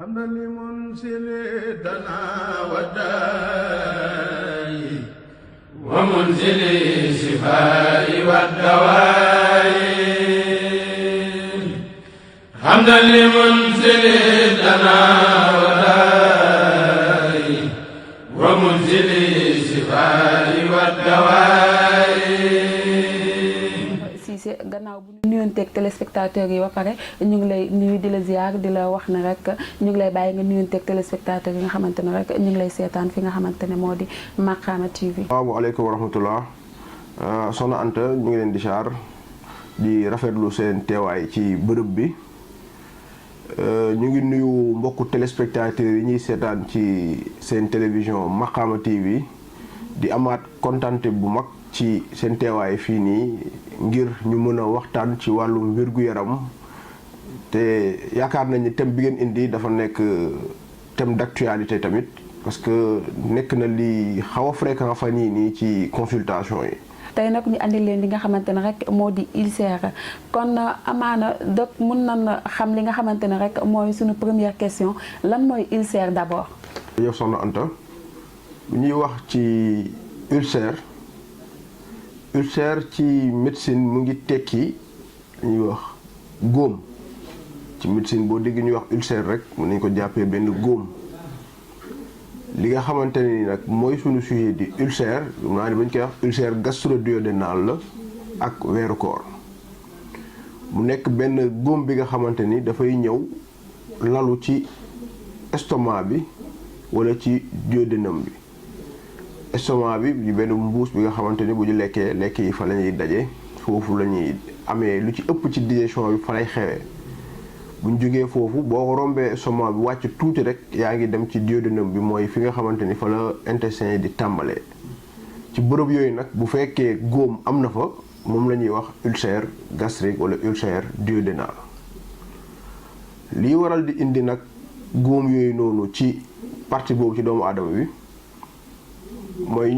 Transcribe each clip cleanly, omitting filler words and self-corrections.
حمدا لمنزل دنا وداي ومنزل الشفاء والدواء حمدا لمنزل دنا وداي ومنزل الشفاء والدواء. Cissé gannaaw bu ñu nuyonteeg téléspectateurs yi ba pare ñu ngi lay nuyu di la ziar di la wax ne rek ñu ngi lay bàyyi nga nuyonteeg téléspectateurs yi nga xamante ne rek ñu ngi lay seetaan fi nga xamante ne moo di Makhama TV. Waaleykum wa rahmatullah soxna Anta ñu ngi leen di ziar di rafetlu seen teewaay ci bërëb bi ñu ngi nuyu mbokku téléspectateurs yi ñuy seetaan ci seen télévision Makhama TV di amaat kontante bu mag ci seen teewaay fii nii ngir ñu mën a waxtaan ci wàllum wér-gu-yaram te yaakaar nañ ni thème bi ngeen indi dafa nekk thème d'actualité tamit parce que nekk na li xaw a fréquent fan yii nii ci consultation yi. tey nag ñu andi leen li nga xamante ne rek moo di ulcère kon amaana dëkk mun nañ xam li nga xamante ne rek mooy suñu première question lan mooy ulcère d'abord. yow soxna Anta bu ñuy wax ci ulcère ci médecine mu ngi tekki ñuy wax góom ci médecine boo dégg ñuy wax ulcère rek mën nañ ko jàppee benn góom li nga xamante ni nag mooy suñu sujet di ulcère naa ni bañ koy wax ulcère gastro-duodénal la ak weeru koor mu nekk benn góom bi nga xamante ni dafay ñëw lalu ci estomac bi wala ci duodénum bi. estomac bi benn mbuus bi nga xamante ni bu ñu lekkee lekk yi fa la ñuy daje foofu la ñuy amee lu ci ëpp ci digestion bi fa lay xewee bu ñu jógee foofu boo ko rombee estomac bi wàcc tuuti rek yaa ngi dem ci duodénum bi mooy fi nga xamante ni fa la intestin yi di tàmbalee ci bërëb yooyu nag bu fekkee góom am na fa moom la ñuy wax ulcère gastrique wala ulcère duodénal lii waral di indi nag góom yooyu noonu ci partie boobu ci doomu aadama bi mooy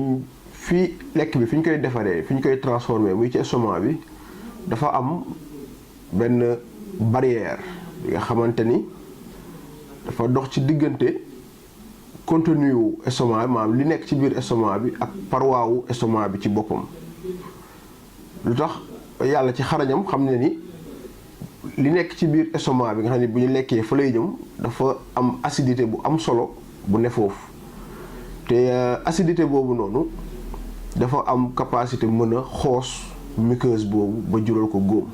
fii lekk bi fi ñu koy defaree fi ñu koy transformé muy ci estomac bi dafa am benn barrière bi nga xamante ni dafa dox ci diggante contenu wu estomac bi maanaam li nekk ci biir estomac bi ak paroi wu estomac bi ci boppam lu tax yàlla ci xarañam xam ne ni li nekk ci biir estomac bi nga xam ne bu ñu lekkee fa lay jëm dafa am acidité bu am solo bu ne foofu te acidité boobu noonu dafa am capacité mën a xoos muqueuse boobu ba jural ko góom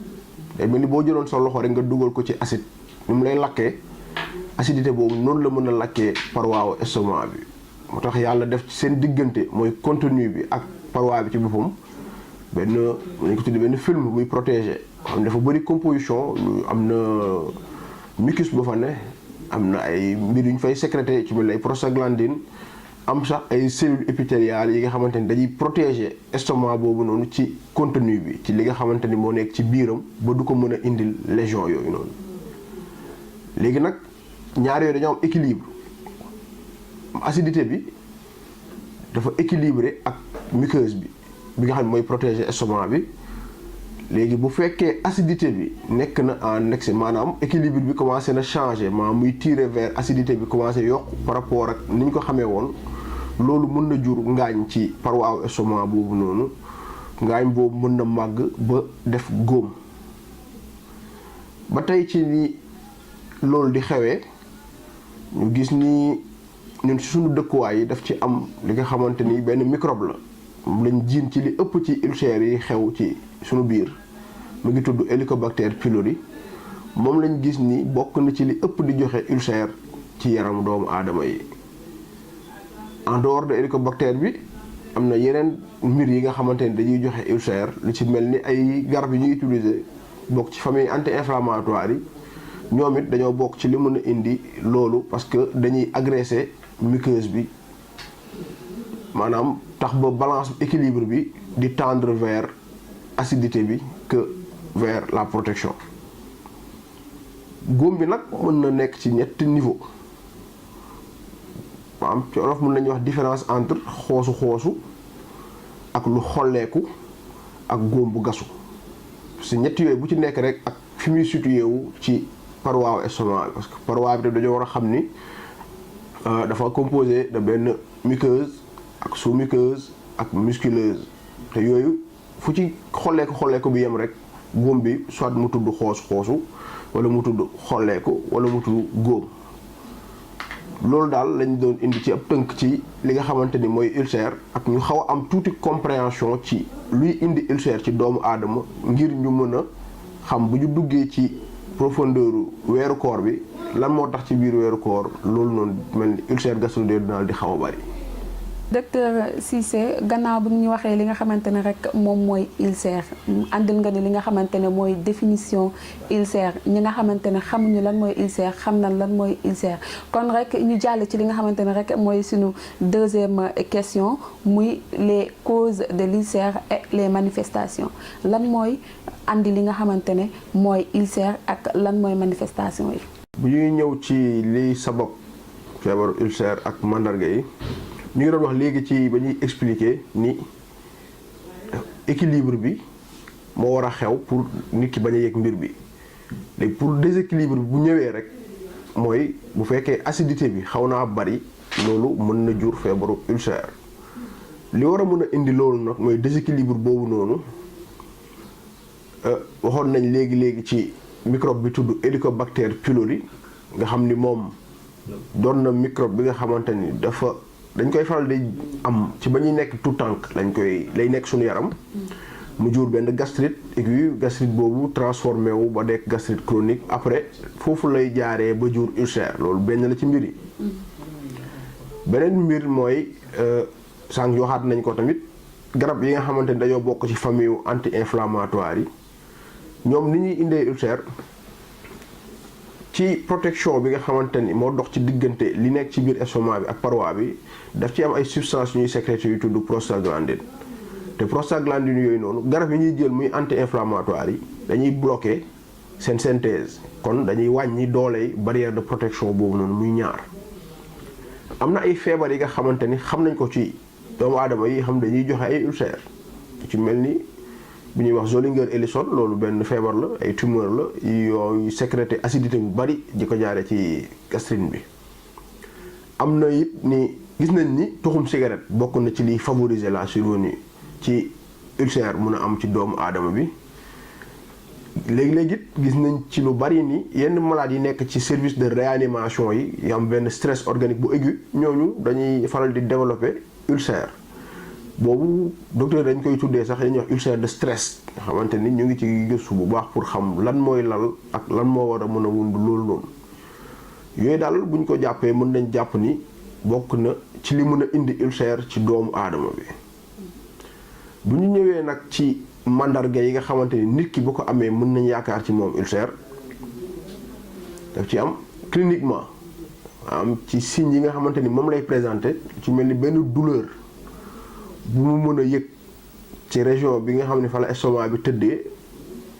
day mel ni boo jëloon sa loxo rek nga dugal ko ci acide ni mu lay lakkee acidité boobu noonu la mën a lakkee paroi estomac bi moo tax yàlla def ci seen diggante mooy contenu bi ak paroi bi ci boppam benn nañ ko tuddee benn film buy protégé xam ne dafa bëri composition am na mucus ba fa ne am na ay mbir yu ñu fay sécrété ci mel ay prostaglandine am sax ay cellules épithéliales yi nga xamante ni dañuy protéger estomac boobu noonu ci contenu bi ci li nga xamante ni moo nekk ci biiram ba du ko mën a indil lésion yooyu noonu léegi nag ñaar yooyu dañoo am équilibre acidité bi dafa équilibré ak muqueuse bi nga xam ne mooy protéger estomac bi léegi bu fekkee acidité bi nekk na en excès maanaam équilibre bi commencé na changer maanaam muy tirer vers acidité bi commencé yokk par rapport ak ni ñu ko xamee woon loolu mën na jur ngaañ ci paroi estomac boobu noonu ngaañ boobu mën na màgg ba def góom ba tey ci ni loolu di xewee ñu gis ni ñun ci suñu dëkkuwaay yi daf ci am li nga xamante ni benn microbe la lañ jiin ci li ëpp ci ulcères yi xew ci suñu biir mu ngi tudd Helicobacter pylori moom lañ gis ni bokk na ci li ëpp di joxe ulcère ci yaram doomu aadama yi en dehors de Helicobacter bi am na yeneen mbir yi nga xamante ni dañuy joxe ulcère lu ci mel ni ay garab yi ñuy utiliser bokk ci famille anti-inflammatoire yi ñoom it dañoo bokk ci li mën a indi loolu parce que dañuy agresser muqueuse bi maanaam tax ba balance équilibre bi di tendre vers acidité bi que vers la protection góom bi nag mën na nekk ci ñetti niveau maanaam ci olof mën nañu wax différence entre xoosu ak lu xolleeku ak góom bu gasu parce que ñetti yooyu bu ci nekk rek ak fi muy situé wu ci paroi estomac parce que paroi bi dañoo war a xam ni dafa composé de benn muqueuse ak sous-muqueuse ak musculeuse te yooyu fu ci xolleeku bi yem rek góom bi soit mu tudd xoosu wala mu tudd xolleeku wala mu tudd góom. loolu daal lañ doon indi ci ab tënk ci li nga xamante ni mooy ulcère ak ñu xaw a am tuuti compréhension ci luy indi ulcère ci doomu aadama ngir ñu mën a xam bu ñu duggee ci profondeur weeru koor bi lan moo tax ci biir weeru koor loolu noonu mel ni ulcère gastro-duodénal di xaw a bari. docteur Cissé gannaaw bi ñu waxee li nga xamante ne rek moom mooy ulcère àndil nga ni li nga xamante ne mooy définition ulcère ñi nga xamante ne xamuñu lan mooy ulcère xam na lan mooy ulcère kon rek ñu jàll ci li nga xamante ne rek mooy suñu deuxième question muy les causes de l'ulcère et les manifestations lan mooy andi li nga xamante ne mooy ulcère ak lan mooy manifestation yi. bu ñuy ñëw ci liy sabab feebaru ulcère ak mandarga yi. ñu ngi doon wax léegi ci ba ñuy expliquer ni équilibre bi moo war a xew pour nit ki bañ a yëg mbir bi léegi pour déséquilibre bi bu ñëwee rek mooy bu fekkee acidité bi xaw naa bari loolu mën na jur feebaru ulcère li war a mën a indi loolu nag mooy déséquilibre boobu noonu waxoon nañ léegi ci microbe bi tudd Helicobacter pylori nga xam ni moom doon na microbe bi nga xamante ni dañ koy faral di am ci ba ñuy nekk tout tànk lay nekk suñu yaram mu jur benn gastrite aiguë gastrite boobu transformé wu ba nekk gastrite chronique après foofu lay jaaree ba jur ulcère loolu benn la ci mbir yi beneen mbir mooy sànq waxaat nañ ko tamit garab yi nga xamante ni dañoo bokk ci famille anti-inflammatoire yi ñoom ni ñuy indee ulcère ci protection bi nga xamante ni moo dox ci diggante li nekk ci biir estomac bi ak paroi bi daf ci am ay substances ñuy sécréter yu tudd prostaglandine te prostaglandine yooyu noonu garab yi ñuy jël muy anti-inflammatoire yi dañuy bloquer seen synthèse kon dañuy wàññi dooley barrière de protection boobu noonu muy ñaar. am na ay feebar yi nga xamante ni xam nañ ko ci doomu aadama yi xam dañuy joxe ay ulcère ci mel ni bu ñuy wax Zollinger-Ellison loolu benn feebar la ay tumeur la yooyu sécréter acidité bu bari di ko jaare ci gastrine bi. am na it ni gis nañ ni tuxum cigarette bokk na ci liy favoriser la survenue ci ulcère mun a am ci doomu aadama bi léegi-léegi it gis nañ ci lu bari ni yenn malades yi nekk ci service de réanimation yi am benn stress organique bu aigu ñooñu dañuy faral di développer ulcère boobu docteur dañ koy tuddee sax dañuy wax ulcère de stress nga xamante ni ñu ngi ci gëstu bu baax pour xam lan mooy lal ak lan moo war a mën a wund loolu noonu yooyu daal buñ ko jàppee mën nañ jàpp ni bokk na ci li mën a indi ulcère ci doomu aadama bi. bu ñu ñëwee nag ci mandarga yi nga xamante ni nit ki bu ko amee mën nañ yaakaar ci moom ulcère daf ci am cliniquement am ci signes yi nga xamante ni moom lay présenter ci mel ni benn douleur bu mu mën a yëg ci région bi nga xam ne fa la estomac bi tëddee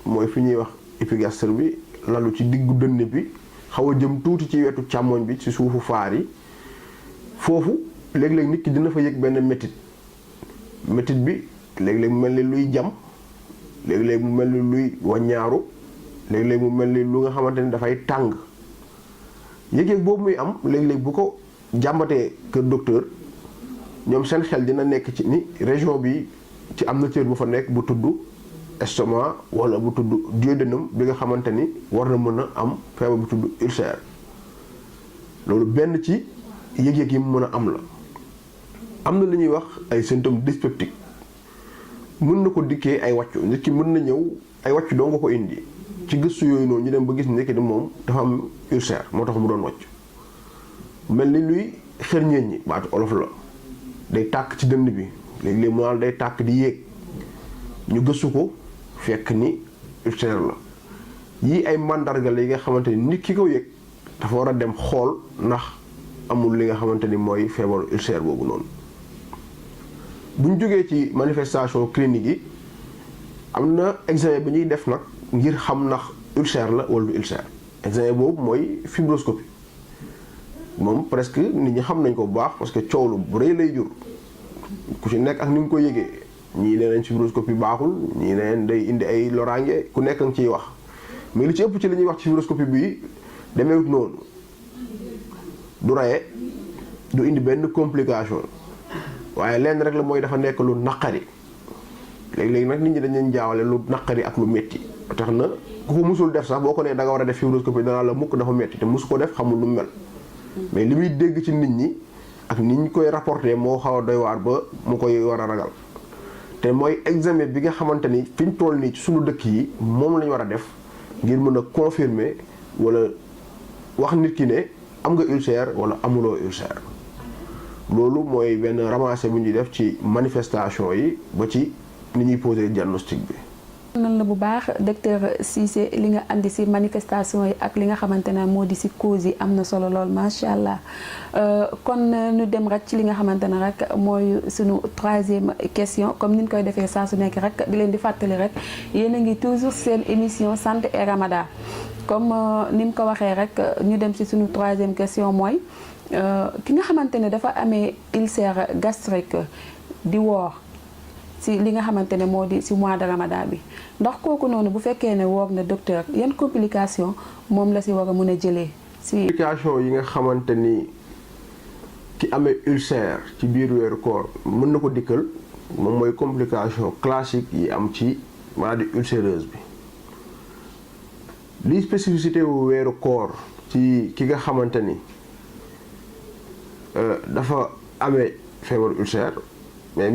mooy fi ñuy wax épigastre bi lalu ci diggu dënn bi xaw a jëm tuuti ci wetu càmmoñ bi ci suufu faar yi foofu léeg-léeg nit ki dina fa yëg benn métit bi léeg-léeg mu mel ni luy jam léeg-léeg mu mel ni luy waññaaru léeg-léeg mu mel ni lu nga xamante ni dafay tàng yëg-yëg boobu muy am léeg-léeg bu ko jàmbatee kër docteur ñoom seen xel dina nekk ci ni région bi ci am na cër bu fa nekk bu tudd estomac wala bu tudd duodénum bi nga xamante ni war na mën a am feebar bu tudd ulcère loolu benn ci yëg-yëg yi mu mën a am la. am na lu ñuy wax ay symptômes dyspeptiques mën na ko dikkee ay wàccu nit ki mën na ñëw ay wàccu doo nga ko indi ci gëstu yooyu noonu ñu dem ba gis nekk ni moom dafa am ulcère moo tax mu doon wàcc mel ni luy xërñeen ñi baatu olof la day tàkk ci dënn bi léegi-léegi mu naan day tàkk di yéeg ñu gëstu ko fekk ni ulcère la yii ay mandarga la yi nga xamante ni nit ki ko yëg dafa war a dem xool ndax amul li nga xamante ni mooy feebaru ulcère boobu noonu. bu ñu jógee ci manifestation clinique yi am na examen bi ñuy def nag ngir xam ndax ulcère la wala du ulcère examen boobu mooy fibroscopie moom presque nit ñi xam nañ ko bu baax parce que coow lu bu rëy lay jur ku ci nekk ak ni nga ko yëgee ñii nee nañ fibroscopie baaxul ñii neen day indi ay loraange ku nekk nga ciy wax mais li ci ëpp ci li ñuy wax ci fibroscopie bi demeewut noonu du raye du indi benn complication waaye lenn rek la mooy dafa nekk lu naqari léegi-léegi nag nit ñi dañ leen jaawale lu naqari ak lu métti tax na ku ko musul def sax boo ko nee da nga war a def fibroscopie danaa la mukk dafa métti te musu ko def xamul lu mel mais li muy dégg ci nit ñi ak nit ñi koy rapporté moo xaw a doy waar ba mu koy war a ragal te mooy examen bi nga xamante ni fi ñu toll nii ci suñu dëkk yi moom la ñu war a def ngir mën a confirmer wala wax nit ki ne am nga ulcère wala amuloo ulcère loolu mooy benn ramassé bu ñuy def ci manifestation yi ba ci ni ñuy poser diagnostic bi. nan la bu baax docteur Cissé li nga andi ci manifestation yi ak li nga xamante ne moo di ci cause yi am na solo lool macha allah kon ñu dem rek ci li nga xamante ne rek mooy sunu troisième question comme ni ñu koy defee saa su nekk rek di leen di fàttali rek yéen a ngi toujours seen émission santé et ramadan comme ni mu ko waxee rek ñu dem ci sunu troisième question mooy ki nga xamante ne dafa amee ulcère gastrique di woor ci li nga xamante ne moo di ci mois de ramadan bi ndax kooku noonu bu fekkee ne woor na docteur yan complication moom la ci war a mën a jëlee ci complication yi nga xamante ni ki amee ulcère ci biir weeru koor mën na ko dikkal moom mooy complication classique yi am ci maladie ulcéreuse bi li spécificité wu weeru koor ci ki nga xamante ni dafa amee feebar ulcère mais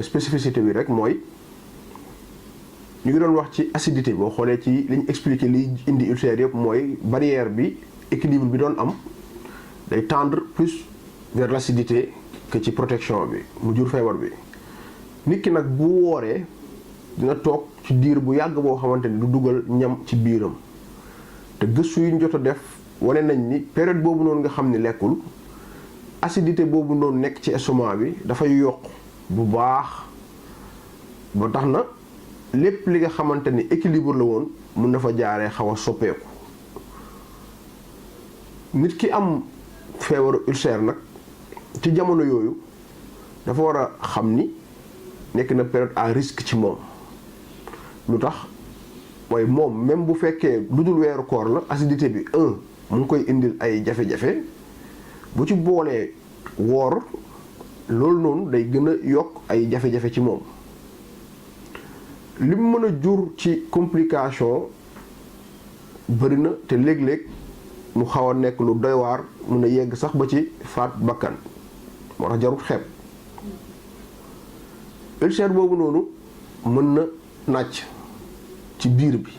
spécificité bi rek mooy ñu ngi doon wax ci acidité boo xoolee ci li ñu expliqué liy indi ulcère yëpp mooy barrière bi équilibre bi doon am day tendre plus vers l'acidité que ci protection bi mu jur feebar bi nit ki nag bu wooree dina toog ci diir bu yàgg boo xamante ni du dugal ñam ci biiram te gëstu yu ñu jot a def wane nañ ni période boobu noonu nga xam ni lekkul acidité boobu noonu nekk ci estomac bi dafay yokk bu baax ba tax na lépp li nga xamante ni équilibre la woon mun na fa jaaree xaw a soppeeku nit ki am feebaru ulcère nag ci jamono yooyu dafa war a xam ni nekk na période à risque ci moom lu tax mooy moom même bu fekkee lu dul weeru koor la acidité bi mu ngi koy indil ay jafe-jafe bu ci boolee woor loolu noonu day gën a yokk ay jafe-jafe ci moom li mu mën a jur ci complication bëri na te léeg-léeg mu xaw a nekk lu doy waar mun a yegg sax ba ci faat bakkan moo tax jarut xeeb ulcère boobu noonu mën na nàcc ci biir bi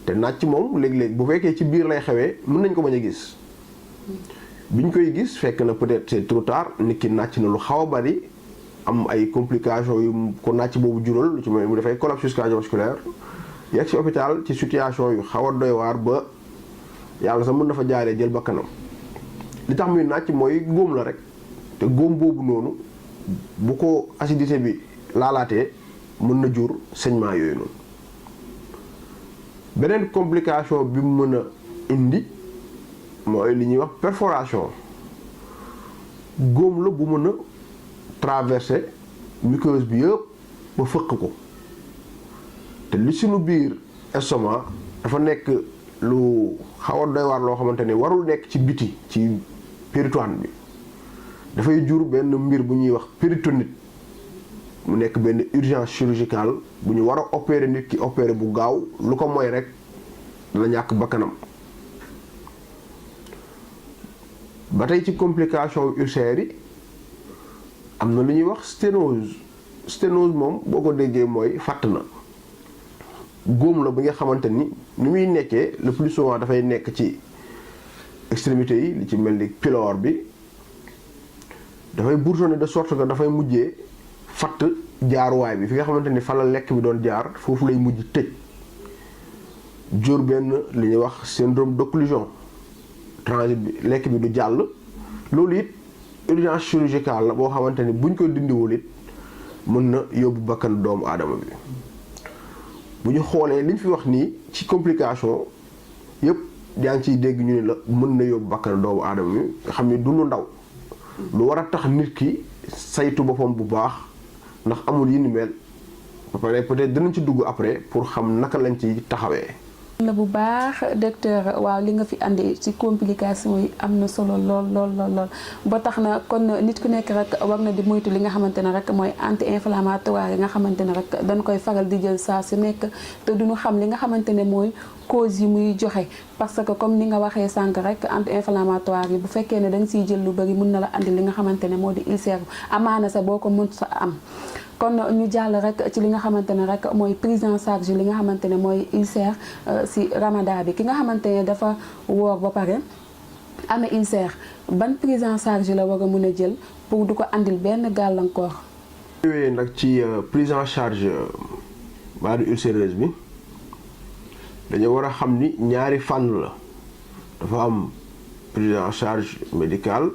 te nàcc moom léeg-léeg bu fekkee ci biir lay xewee mën nañ ko bañ a gis biñ koy gis fekk na peut-être c'est trop tard nit ki nàcc na lu xaw a bari am ay complications yu ko nàcc boobu jural lu ci mel mu dafay collapsus cardiovasculaire yegg ci hôpital ci situation yu xaw a doy waar ba yàlla sax mën na fa jaaree jël bakkanam li tax muy nàcc mooy góom la rek te góom boobu noonu bu ko acidité bi laalaatee mën na jur saignement yooyu noonu beneen complication bi mu mën a indi mooy li ñuy wax perforation góom la bu mën a traverser muqueuse bi yëpp ba fëq ko te li suñu biir estomac dafa nekk lu xaw a doy waar loo xamante ne warul nekk ci biti ci péritoine bi dafay jur benn mbir bu ñuy wax péritonite mu nekk benn urgence chirurgicale bu ñu war a opérer nit ki opérer bu gaaw lu ko mooy rek dana ñàkk bakkanam ba tey ci complication ulcère yi am na lu ñuy wax sténose moom boo ko déggee mooy fàtt na góom la bi nga xamante ni muy nekkee le plus souvent dafay nekk ci extrémités yi li ci mel ni pylore bi dafay bourgeonner de sorte que dafay mujjee fatt jaaruwaay bi fi nga xamante ni fa la lekk bi doon jaar foofu lay mujj tëj jur benn li ñuy wax syndrome d'occlusion transit bi lekk bi du jàll loolu it urgence chirurgicale la boo xamante ni buñ ko dindiwul it mën na yóbbu bakkan doomu aadama bi bu ñu xoolee liñ fi wax nii ci complication yépp yaa ngi ciy dégg ñu ne la mën na yóbbu bakkan doomu aadama bi nga xam ni du lu ndaw lu war a tax nit ki saytu boppam bu baax ndax amul yi ni mel ba pare peut-être dinañ ci dugg après pour xam naka lañ ci taxawee. la bu baax docteur waaw li nga fi andi ci complication yi am na solo lool ba tax na kon nit ku nekk rek war na di moytu li nga xamante ne rek mooy anti-inflammatoire yi nga xamante ne rek dañ koy faral di jël saa su nekk te duñu xam li nga xamante ne mooy cause yi muy joxe parce que comme ni nga waxee sànq rek anti-inflammatoire yi bu fekkee ne da nga siy jël lu bari mun na la andi li nga xamante ne moo di ulcère amaana sa boo ko mën sa am. kon ñu jàll rek ci li nga xamante ne rek mooy prise en charge li nga xamante ne mooy ulcère si ramadan bi ki nga xamante ne dafa woor ba pare amee ulcère ban prise en charge la war a mën a jël pour du ko andil benn gàllankoor. ñëwee nag ci prise en charge maladie ulcéreuse bi dañoo war a xam ni ñaari fànn la dafa am prise en charge médicale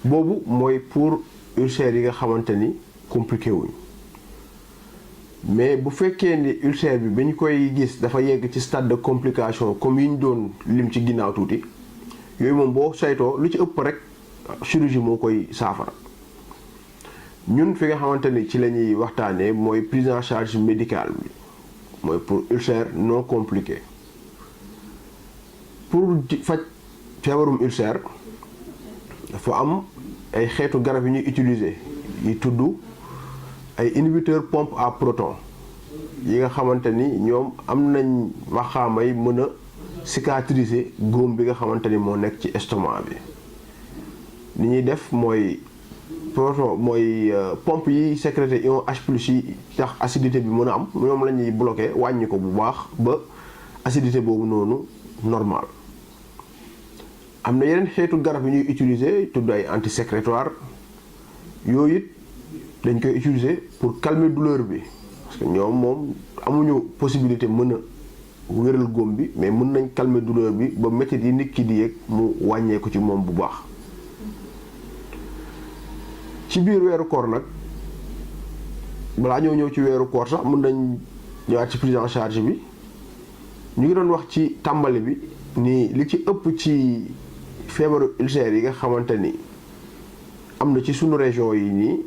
boobu mooy pour ulcère yi nga xamante ni compliqué wuñ mais bu fekkee ni ulcère bi ba ñu koy gis dafa yegg ci stade de complication comme yi ñu doon lim ci ginnaaw tuuti yooyu moom boo saytoo lu ci ëpp rek chirurgie moo koy saafara ñun fi nga xamante ni ci la ñuy waxtaanee mooy prise en charge médicale bi mooy pour ulcère non compliqué pour faj feebarum ulcère dafa am ay xeetu garab yi ñuy utiliser yi tudd ay inhibiteur pompe à proton yi nga xamante ni ñoom am nañ waxaamay mën a cicatriser góom bi nga xamante ni moo nekk ci estomac bi ni ñuy def mooy proton mooy pompe yi sécrété ion H+ yi tax acidité bi mën a am ñoom la ñuy bloqué wàññi ko bu baax ba acidité boobu noonu normal am na yeneen xeetu garab yi ñuy utiliser tudd ay antisécrétoire yooyu it dañ koy utiliser pour calmer douleur bi parce que ñoom moom amuñu possibilité mën a wéral góom bi mais mën nañ calmer douleur bi ba métit yi nit ki di yëg mu wàññeeku ci moom bu baax. ci biir weeru koor nag balaa ñëw ci weeru koor sax mën nañ ñëwaat ci prise en charge bi ñu ngi doon wax ci tàmbali bi ni li ci ëpp ci feebaru ulcère yi nga xamante ni am na ci sunu région yi nii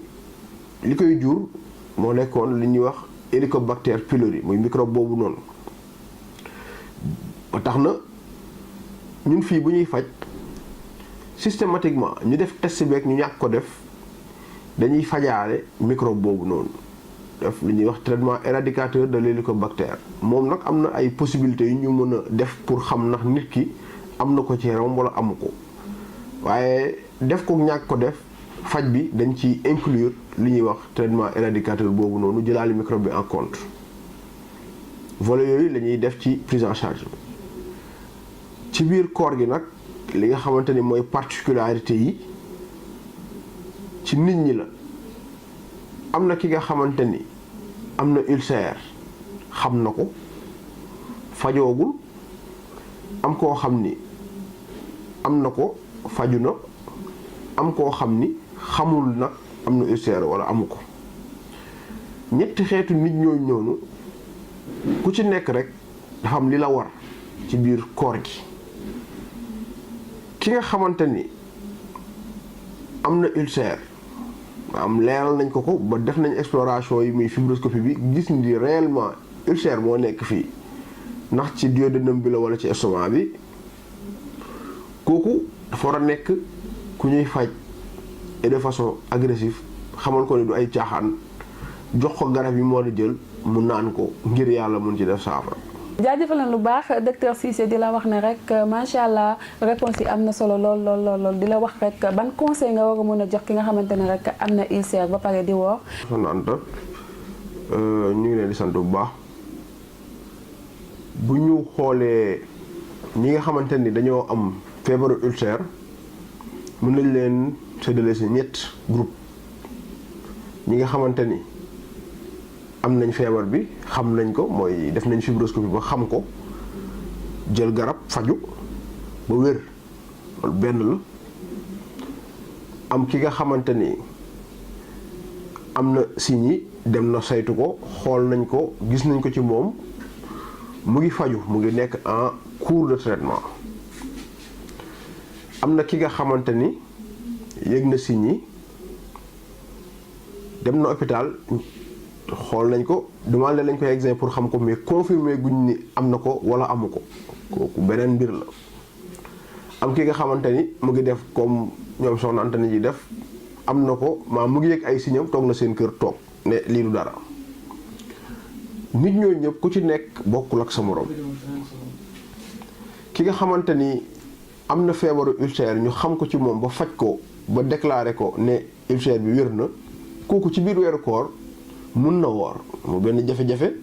li koy jur moo nekkoon li ñuy wax Helicobacter pylori muy microbe boobu noonu ba tax na ñun fii bu ñuy faj systématiquement ñu def test beeg ñu ñàkk ko def dañuy fajaale microbe boobu noonu def li ñuy wax traitement éradicateur de l'hélicobacter moom nag am na ay possibilités yu ñu mën a def pour xam ndax nit ki am na ko ci yaram wala amu ko waaye def ko ñàkk ko def faj bi dañ ci inclure li ñuy wax traitement éradicateur boobu noonu jëlaale microbe bi en compte volet yooyu la ñuy def ci prise en charge bi ci biir koor gi nag li nga xamante ni mooy particularité yi ci nit ñi la am na ki nga xamante ni am na ulcère xam na ko fajoogul am koo xam ni am na ko faju na am koo xam ni xamul nag am na ulcère wala amu ko ñetti xeetu nit ñooñu noonu ku ci nekk rek dafa am li la war ci biir koor gi ki nga xamante ni am na ulcère am leeral nañ ko ba def nañ exploration yi muy fibroscopie bi gis ni réellement ulcère moo nekk fii ndax ci duodénum bi la wala ci estomac bi kooku dafa war a nekk ku ñuy faj et de façon agressive xamal ko ne du ay caaxaan jox ko garab yi moo la jël mu naan ko ngir yàlla mun ci def saafara. jaajëfal na lu baax docteur Cissé di la wax ne rek macha allah réponse yi am na solo lool di la wax rek ban conseil nga war a mën a jox ki nga xamante ne rek am na ulcère ba pare di woor. ñu ngi leen di sant bu baax bu ñu xoolee ñi nga xamante ni dañoo am feebaru ulcère mën nañ leen séddale si ñett groupe ñi nga xamante ni am nañ feebar bi xam nañ ko mooy def nañ fibroscopie ba xam ko jël garab faju ba wér loolu benn la am ki nga xamante ni am na signes yi dem na saytu ko xool nañ ko gis nañ ko ci moom mu ngi faju mu ngi nekk en cours de traitement am na ki nga xamante ni yëg na signes yi dem na hôpital xool nañ ko demandé lañ koy examen pour xam ko mais confirmé guñ ni am na ko wala amu ko kooku beneen mbir la. am ki nga xamante ni mu ngi def comme ñoom soxna Anta ji def am na ko mu ngi yëg ay signam toog na seen kër toog ne lii du dara nit ñooñu ñëpp ku ci nekk bokkul ak sa morom. ki nga xamante ni am na feebaru ulcère ñu xam ko ci moom ba faj ko ba déclaré ko ne ulcère bi wér na kooku ci biir weeru koor mun na woor mu benn jafe-jafe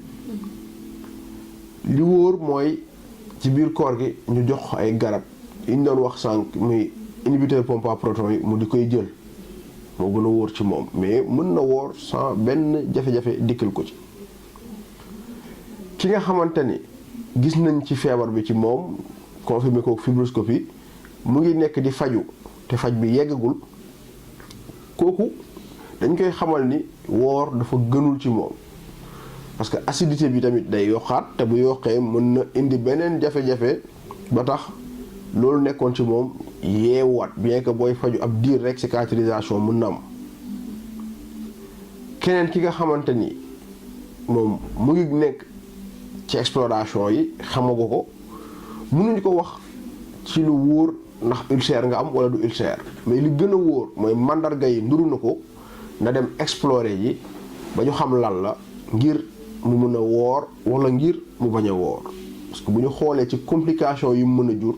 li wóor mooy ci biir koor gi ñu jox ay garab yi ñu doon wax sànq muy inhibiteur pompe à proton yi mu di koy jël moo gën a wóor ci moom mais mën na woor sans benn jafe-jafe dikkal ko ci. ki nga xamante ni gis nañ ci feebar bi ci moom confirmé ko fibroscopie mu ngi nekk di faju te faj bi yeggagul kooku dañ koy xamal ni woor dafa gënul ci moom parce que acidité bi tamit day yokkaat te bu yokkee mën na indi beneen jafe-jafe ba tax loolu nekkoon ci moom yeewaat bien que booy faju ab diir rek cicatrisation mën na am. keneen ki nga xamante ni moom mu ngi nekk ci exploration yi xamagu ko mënuñu ko wax ci lu wóor ndax ulcère nga am wala du ulcère mais li gën a wóor mooy mandarga yi nduru na ko na dem explorer yi ba ñu xam lan la ngir mu mën a woor wala ngir mu bañ a woor parce que bu ñu xoolee ci complication yi mu mën a jur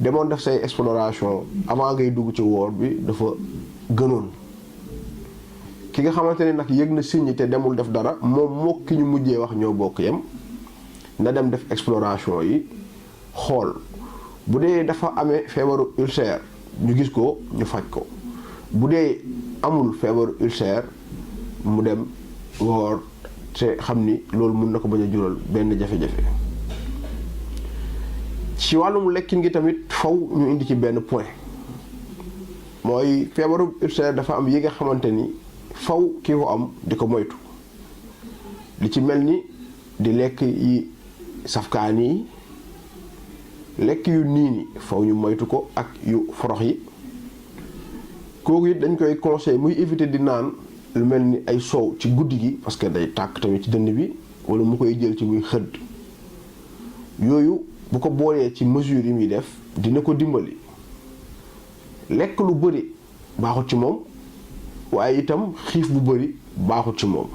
demoon def say exploration avant ngay dugg ci woor bi dafa gënoon. ki nga xamante ni nag yëg na signe te demul def dara moom moo ki ñu mujjee wax ñoo bokk yem na dem def exploration yi xool bu dee dafa amee feebaru ulcère ñu gis ko ñu faj ko bu dee amul feebaru ulcère mu dem woor te xam ni loolu mun na ko bañ a jural benn jafe-jafe. ci wàllum lekkin gi tamit faw ñu indi ci benn point mooy feebaru ulcère dafa am yi nga xamante ni faw ki ko am di ko moytu li ci mel ni di lekk yi safkaan yi lekk yu niin yi faw ñu moytu ko ak yu forox yi kooku it dañ koy conseil muy éviter di naan lu mel ni ay soow ci guddi gi parce que day tàkk tamit ci dënn bi wala mu koy jël ci muy xëdd yooyu bu ko boolee ci mesure yi muy def dina ko dimbali. lekk lu bëri baaxut ci moom waaye itam xiif bu bëri baaxut ci moom